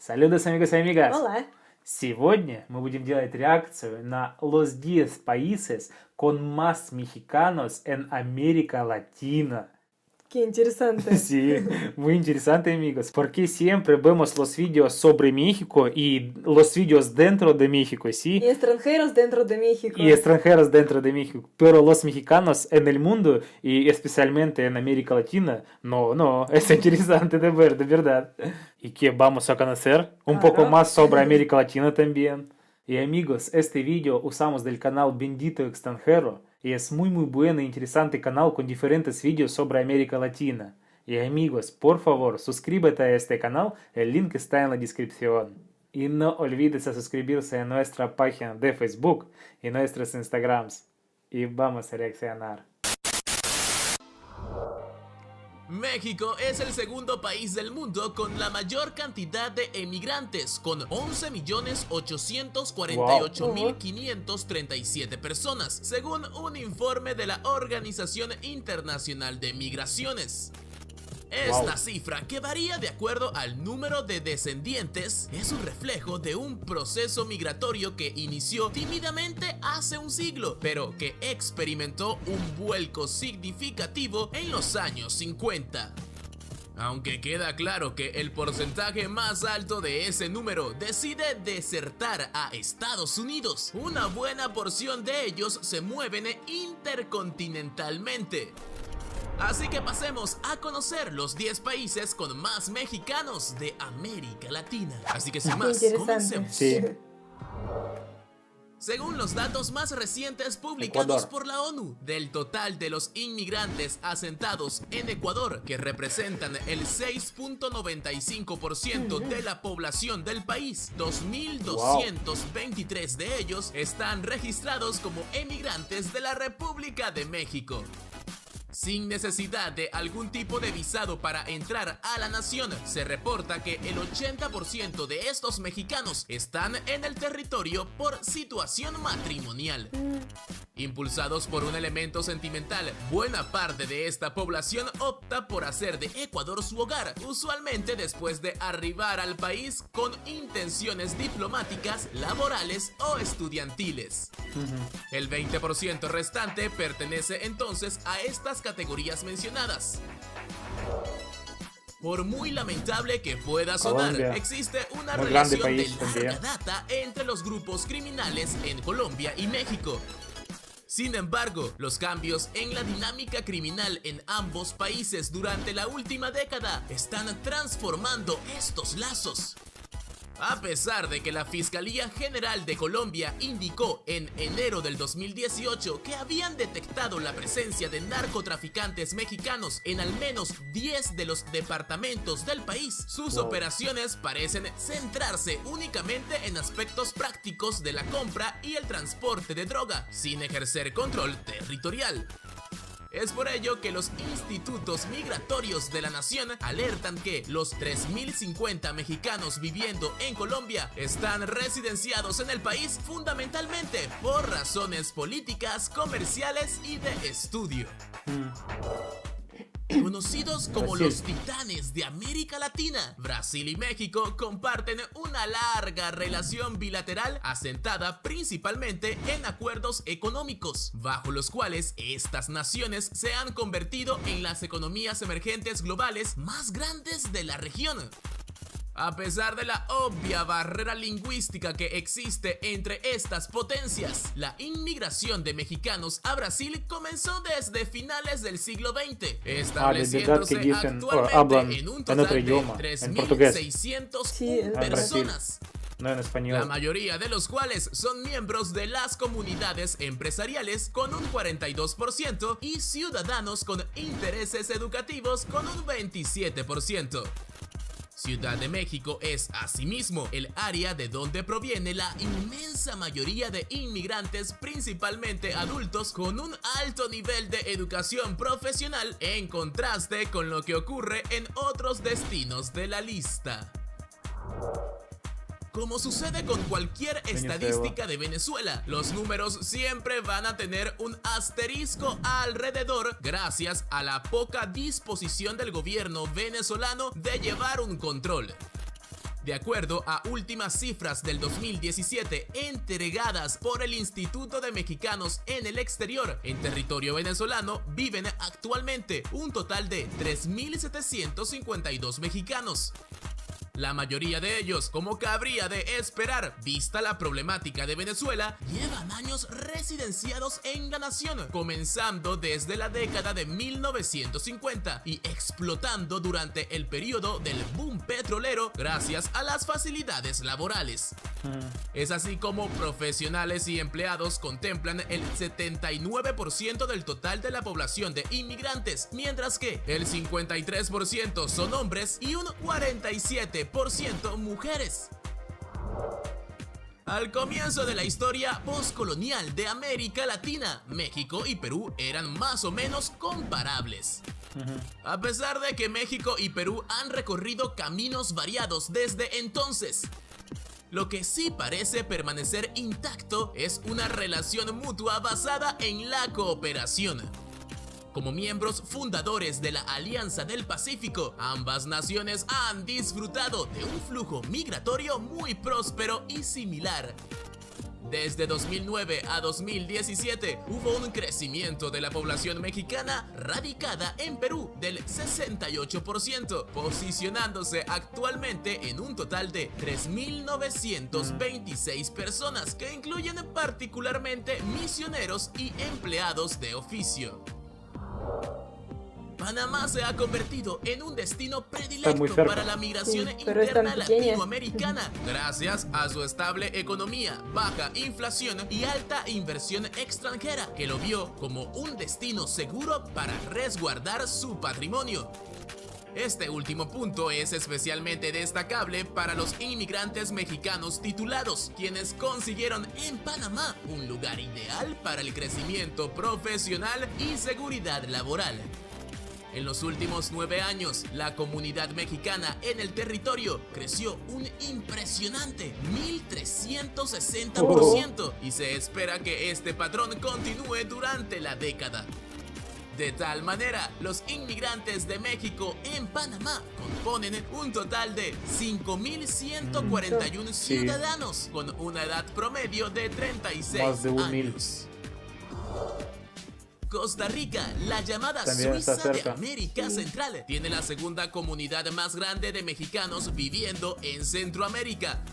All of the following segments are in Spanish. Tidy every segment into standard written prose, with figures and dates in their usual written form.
Saludos, amigos y amigas. Hola. Сегодня мы будем делать реакцию на los 10 países con más mexicanos en América Latina. Qué interesante. Sí, muy interesante, amigos, porque siempre vemos los vídeos sobre México y los vídeos dentro de México, ¿sí? Y extranjeros dentro de México. Y extranjeros dentro de México, pero los mexicanos en el mundo y especialmente en América Latina, no, es interesante de ver, de verdad. Y que vamos a conocer un poco Claro. más sobre América Latina también. Y amigos, este vídeo usamos del canal Bendito Extranjero y es muy bueno e interesante canal con diferentes vídeos sobre América Latina. Y amigos, por favor, suscríbete a este canal, el link está en la descripción. Y no olvides a suscribirse a nuestra página de Facebook y nuestros Instagrams. Y vamos a reaccionar. México es el segundo país del mundo con la mayor cantidad de emigrantes, con 11.848.537 personas, según un informe de la Organización Internacional de Migraciones. Esta cifra, que varía de acuerdo al número de descendientes, es un reflejo de un proceso migratorio que inició tímidamente hace un siglo, pero que experimentó un vuelco significativo en los años 50. Aunque queda claro que el porcentaje más alto de ese número decide desertar a Estados Unidos, una buena porción de ellos se mueven intercontinentalmente. Así que pasemos a conocer los 10 países con más mexicanos de América Latina. Así que sin más, Interesante. comencemos. Sí. Según los datos más recientes publicados Ecuador. por la ONU, del total de los inmigrantes asentados en Ecuador, que representan el 6.95% de la población del país, 2.223 de ellos están registrados como emigrantes de la República de México. Sin necesidad de algún tipo de visado para entrar a la nación, se reporta que el 80% de estos mexicanos están en el territorio por situación matrimonial. Impulsados por un elemento sentimental, buena parte de esta población opta por hacer de Ecuador su hogar, usualmente después de arribar al país con intenciones diplomáticas, laborales o estudiantiles. El 20% restante pertenece entonces a estas categorías mencionadas. Por muy lamentable que pueda sonar, Colombia. existe una Muy grande relación de país larga también. data entre los grupos criminales en Colombia y México. Sin embargo, los cambios en la dinámica criminal en ambos países durante la última década están transformando estos lazos. A pesar de que la Fiscalía General de Colombia indicó en enero del 2018 que habían detectado la presencia de narcotraficantes mexicanos en al menos 10 de los departamentos del país, sus operaciones parecen centrarse únicamente en aspectos prácticos de la compra y el transporte de droga, sin ejercer control territorial. Es por ello que los institutos migratorios de la nación alertan que los 3.050 mexicanos viviendo en Colombia están residenciados en el país fundamentalmente por razones políticas, comerciales y de estudio. Conocidos como Brasil. los titanes de América Latina, Brasil y México comparten una larga relación bilateral asentada principalmente en acuerdos económicos, bajo los cuales estas naciones se han convertido en las economías emergentes globales más grandes de la región. A pesar de la obvia barrera lingüística que existe entre estas potencias, la inmigración de mexicanos a Brasil comenzó desde finales del siglo XX, verdad que estableciéndose dicen, o hablan actualmente en un en total otro idioma, de en portugués. 3.601 Sí, en personas. No en La español. mayoría de los cuales son miembros de las comunidades empresariales con un 42% y ciudadanos con intereses educativos con un 27%. Ciudad de México es asimismo el área de donde proviene la inmensa mayoría de inmigrantes, principalmente adultos con un alto nivel de educación profesional, en contraste con lo que ocurre en otros destinos de la lista. Como sucede con cualquier estadística de Venezuela, los números siempre van a tener un asterisco alrededor gracias a la poca disposición del gobierno venezolano de llevar un control. De acuerdo a últimas cifras del 2017 entregadas por el Instituto de Mexicanos en el Exterior, en territorio venezolano viven actualmente un total de 3.752 mexicanos. La mayoría de ellos, como cabría de esperar, vista la problemática de Venezuela, llevan años residenciados en la nación, comenzando desde la década de 1950 y explotando durante el periodo del boom petrolero gracias a las facilidades laborales. Es así como profesionales y empleados contemplan el 79% del total de la población de inmigrantes, mientras que el 53% son hombres y un 47% mujeres. Al comienzo de la historia postcolonial de América Latina, México y Perú eran más o menos comparables. A pesar de que México y Perú han recorrido caminos variados desde entonces, lo que sí parece permanecer intacto es una relación mutua basada en la cooperación. Como miembros fundadores de la Alianza del Pacífico, ambas naciones han disfrutado de un flujo migratorio muy próspero y similar. Desde 2009 a 2017 hubo un crecimiento de la población mexicana radicada en Perú del 68%, posicionándose actualmente en un total de 3.926 personas, que incluyen particularmente misioneros y empleados de oficio. Panamá se ha convertido en un destino predilecto para la migración interna latinoamericana, gracias a su estable economía, baja inflación y alta inversión extranjera, que lo vio como un destino seguro para resguardar su patrimonio. Este último punto es especialmente destacable para los inmigrantes mexicanos titulados, quienes consiguieron en Panamá un lugar ideal para el crecimiento profesional y seguridad laboral. En los últimos 9 años, la comunidad mexicana en el territorio creció un impresionante 1.360% y se espera que este patrón continúe durante la década. De tal manera, los inmigrantes de México en Panamá componen un total de 5.141 ciudadanos con una edad promedio de 36 años. Costa Rica, la llamada Suiza de América Central, tiene la segunda comunidad más grande de mexicanos viviendo en Centroamérica.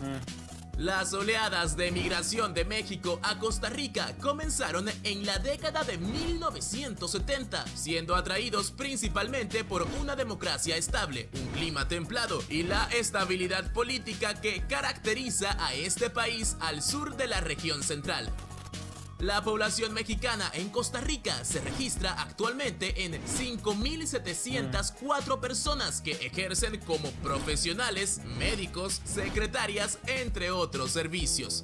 Las oleadas de migración de México a Costa Rica comenzaron en la década de 1970, siendo atraídos principalmente por una democracia estable, un clima templado y la estabilidad política que caracteriza a este país al sur de la región central. La población mexicana en Costa Rica se registra actualmente en 5.704 personas que ejercen como profesionales, médicos, secretarias, entre otros servicios.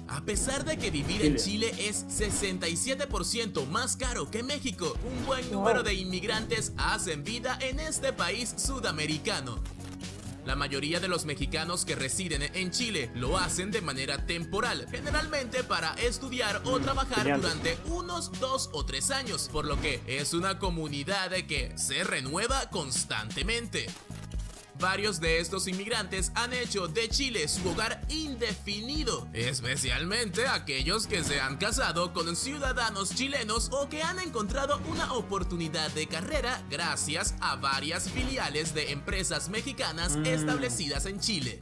A pesar de que vivir en Chile es 67% más caro que México, un buen número de inmigrantes hacen vida en este país sudamericano. La mayoría de los mexicanos que residen en Chile lo hacen de manera temporal, generalmente para estudiar o trabajar durante unos 2 o 3 años, por lo que es una comunidad que se renueva constantemente. Varios de estos inmigrantes han hecho de Chile su hogar indefinido, especialmente aquellos que se han casado con ciudadanos chilenos o que han encontrado una oportunidad de carrera gracias a varias filiales de empresas mexicanas establecidas en Chile.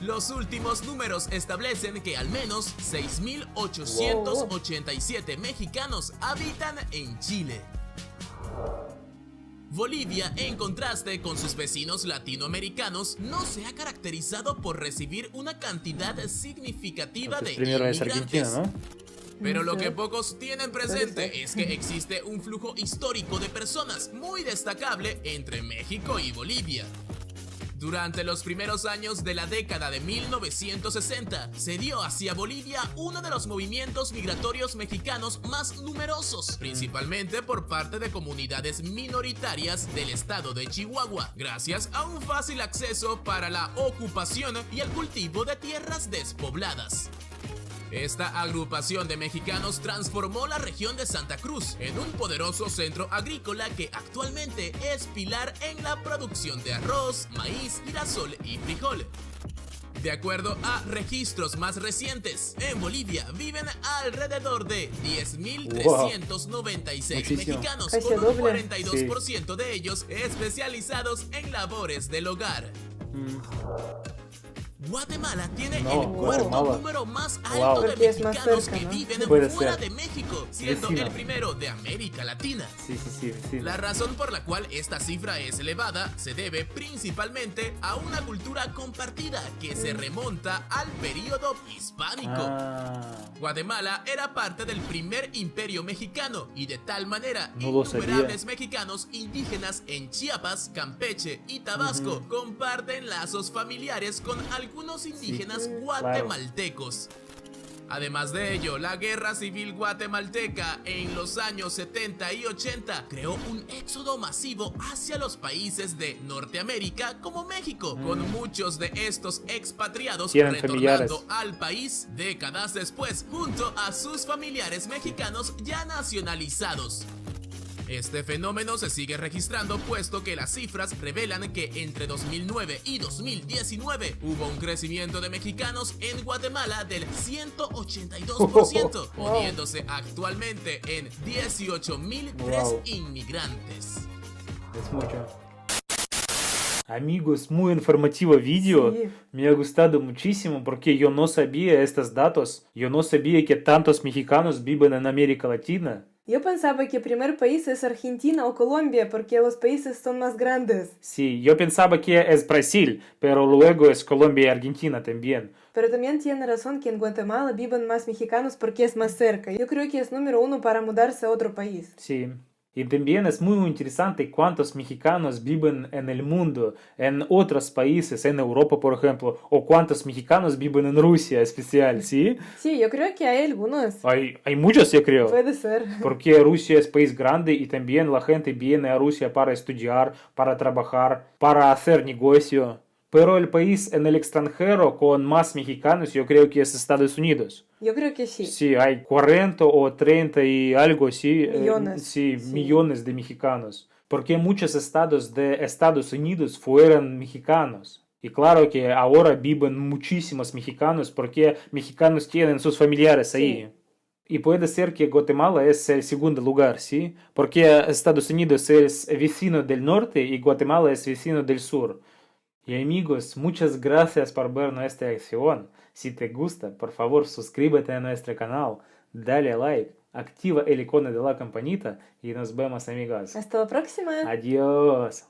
Los últimos números establecen que al menos 6.887 mexicanos habitan en Chile. Bolivia, en contraste con sus vecinos latinoamericanos, no se ha caracterizado por recibir una cantidad significativa de inmigrantes. Pero lo que pocos tienen presente es que existe un flujo histórico de personas muy destacable entre México y Bolivia. Durante los primeros años de la década de 1960, se dio hacia Bolivia uno de los movimientos migratorios mexicanos más numerosos, principalmente por parte de comunidades minoritarias del estado de Chihuahua, gracias a un fácil acceso para la ocupación y el cultivo de tierras despobladas. Esta agrupación de mexicanos transformó la región de Santa Cruz en un poderoso centro agrícola que actualmente es pilar en la producción de arroz, maíz, girasol y frijol. De acuerdo a registros más recientes, en Bolivia viven alrededor de 10.396 Muchísimo. mexicanos, Casi con un doble. 42% de ellos especializados en labores del hogar. Guatemala tiene No, el cuarto Guatemala. número más alto Wow. de Porque es más mexicanos cerca, que ¿no? viven Puede fuera ser. de México, siendo Vecino. el primero de América Latina. Sí, sí, sí, vecino. La razón por la cual esta cifra es elevada se debe principalmente a una cultura compartida que se remonta al período hispánico. Ah, Guatemala era parte del primer imperio mexicano y de tal manera No lo sabía. innumerables mexicanos indígenas en Chiapas, Campeche y Tabasco comparten lazos familiares con algunos indígenas guatemaltecos. Además de ello, la Guerra Civil Guatemalteca en los años 70 y 80 creó un éxodo masivo hacia los países de Norteamérica como México, con muchos de estos expatriados Tienen retornando familiares. al país décadas después junto a sus familiares mexicanos ya nacionalizados. Este fenómeno se sigue registrando puesto que las cifras revelan que entre 2009 y 2019 hubo un crecimiento de mexicanos en Guatemala del 182%, Wow. poniéndose actualmente en 18.003 Wow. inmigrantes. es mucho. Amigos, muy informativo video. Sí. Me ha gustado muchísimo porque yo no sabía estos datos. Yo no sabía que tantos mexicanos viven en América Latina. Yo pensaba que el primer país es Argentina o Colombia porque los países son más grandes. Sí, yo pensaba que es Brasil, pero luego es Colombia y Argentina también. Pero también tiene razón que en Guatemala viven más mexicanos porque es más cerca. Yo creo que es número uno para mudarse a otro país. Sí. Y también es muy interesante cuántos mexicanos viven en el mundo, en otros países, en Europa, por ejemplo, o cuántos mexicanos viven en Rusia especial, ¿sí? Sí, yo creo que hay algunos. Hay muchos, yo creo. Puede ser. Porque Rusia es país grande y también la gente viene a Rusia para estudiar, para trabajar, para hacer negocio. Pero el país en el extranjero con más mexicanos yo creo que es Estados Unidos. Yo creo que sí. Sí, hay 40 o 30 y algo, sí. Millones. Sí, Sí. millones de mexicanos. Porque muchos estados de Estados Unidos fueron mexicanos. Y claro que ahora viven muchísimos mexicanos porque mexicanos tienen sus familiares ahí. Y puede ser que Guatemala es el segundo lugar, ¿sí? Porque Estados Unidos es vecino del norte y Guatemala es vecino del sur. Y amigos, muchas gracias por ver nuestra acción. Si te gusta, por favor suscríbete a nuestro canal, dale like, activa el icono de la campanita y nos vemos amigos. Hasta la próxima. Adiós.